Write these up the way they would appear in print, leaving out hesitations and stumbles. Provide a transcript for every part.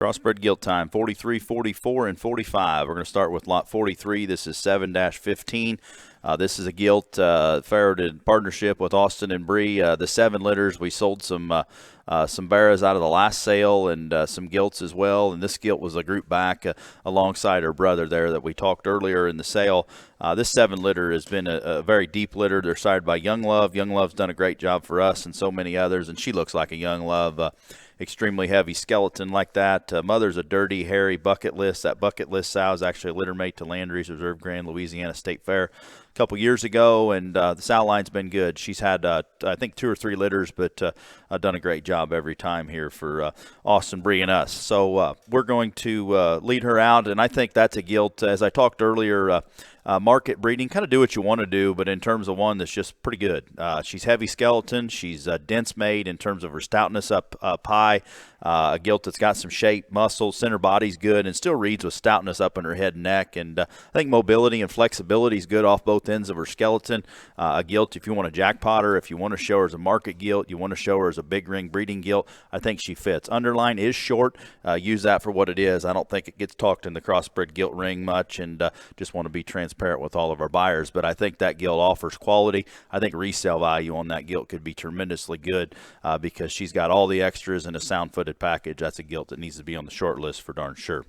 Crossbred gilt time, 43, 44, and 45. We're going to start with lot 43. This is 7-15. This is a gilt ferreted partnership with Austin and Bree. The 7 litters, we sold some barras out of the last sale and some gilts as well. And this gilt was a group back alongside her brother there that we talked earlier in the sale. This 7 litter has been a very deep litter. They're sired by Young Love. Young Love's done a great job for us and so many others, and she looks like a Young Love. Extremely heavy skeleton like that. Mother's a dirty, hairy bucket list. That bucket list sow is actually a litter mate to Landry's Reserve Grand Louisiana State Fair a couple years ago, and the sow line's been good. She's had, I think, 2 or 3 litters, but done a great job every time here for Austin, Bree, and us. So we're going to lead her out, and I think that's a gilt. As I talked earlier, market breeding, kind of do what you want to do, but in terms of one that's just pretty good. She's heavy skeleton. She's dense made in terms of her stoutness up high. A gilt that's got some shape, muscle, center body's good, and still reads with stoutness up in her head and neck. And I think mobility and flexibility is good off both ends of her skeleton. A gilt, if you want to jackpot her, if you want to show her as a market gilt, you want to show her as a big ring breeding gilt, I think she fits. Underline is short. Use that for what it is. I don't think it gets talked in the crossbred gilt ring much, and just want to be transparent with all of our buyers. But I think that gilt offers quality. I think resale value on that gilt could be tremendously good because she's got all the extras in a sound-footed package. That's a gilt that needs to be on the short list for darn sure.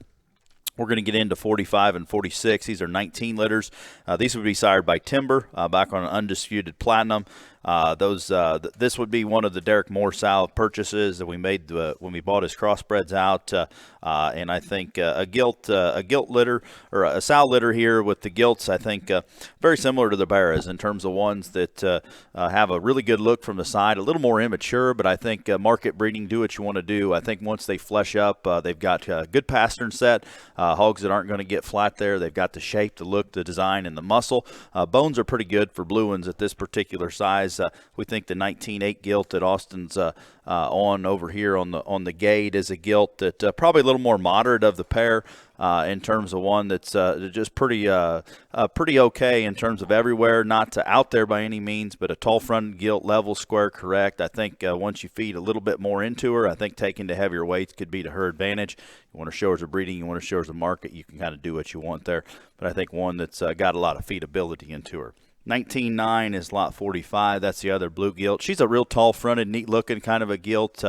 We're going to get into 45 and 46. These are 19 litters. These would be sired by Timber, back on an undisputed platinum. This would be one of the Derek Moore sow purchases that we made when we bought his crossbreds out. And I think a gilt litter, or a sow litter here with the gilts, I think very similar to the barras in terms of ones that have a really good look from the side, a little more immature, but I think market breeding, do what you want to do. I think once they flesh up, they've got a good pastern set, hogs that aren't going to get flat there. They've got the shape, the look, the design, and the muscle. Bones are pretty good for blue ones at this particular size. We think the 19.8 gilt that Austin's on over here on the gate is a gilt that probably a little more moderate of the pair in terms of one that's just pretty okay in terms of everywhere, not out there by any means, but a tall front gilt, level, square, correct. I think once you feed a little bit more into her, I think taking the heavier weights could be to her advantage. You want to show her as a breeding, you want to show her as a market, you can kind of do what you want there. But I think one that's got a lot of feedability into her. 19.9 is lot 45. That's the other blue gilt. She's a real tall-fronted, neat-looking kind of a gilt.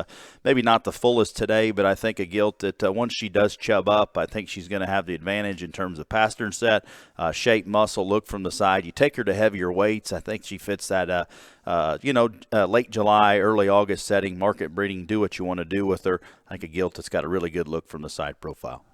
Maybe not the fullest today, but I think a gilt that once she does chub up, I think she's going to have the advantage in terms of pastern set, shape, muscle, look from the side. You take her to heavier weights, I think she fits that late July, early August setting, market breeding, do what you want to do with her. I think a gilt that's got a really good look from the side profile.